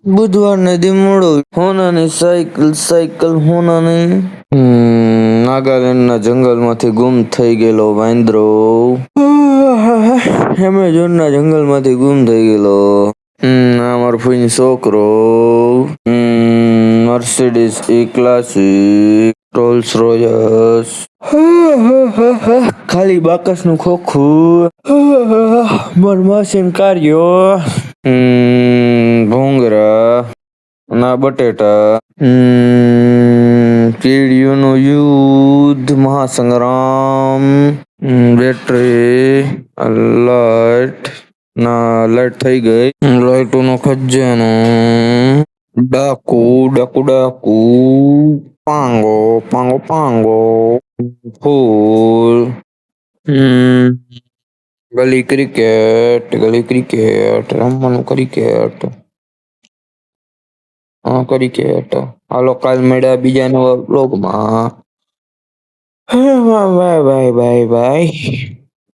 બુધવારને દીમડો હોનાની cycle cycle હોનાની. નાગાલેન્ડના જંગલમાંથી ગુમ થઈ ગયેલો વાંદરો. એમેઝોનના જંગલમાંથી ગુમ થઈ ગયેલો. અમારો ફૂઈનો છોકરો. મર્સિડીઝ ઈ ક્લાસિક રોલ્સ રોયસ. ખાલી બાકસનું ખોખું. માર માસીન કાર્યો. ભોંગરા ના બટેટા. કીડીઓનું યુદ્ધ મહાસંગ્રામ. બેટરી લાઈટ ના લાઈટ થઈ ગઈ. લાઈટોનો ખજાનો. ડાકુ ડાકુ ડાકુ. Pango Pango Pango. ફૂલ. ગલી ક્રિકેટ રમવાનું ક્રિકેટ. ક્રિકેટ. હાલો કાલ મળ્યા બીજા નવા બ્લોગમાં. Bye bye bye bye.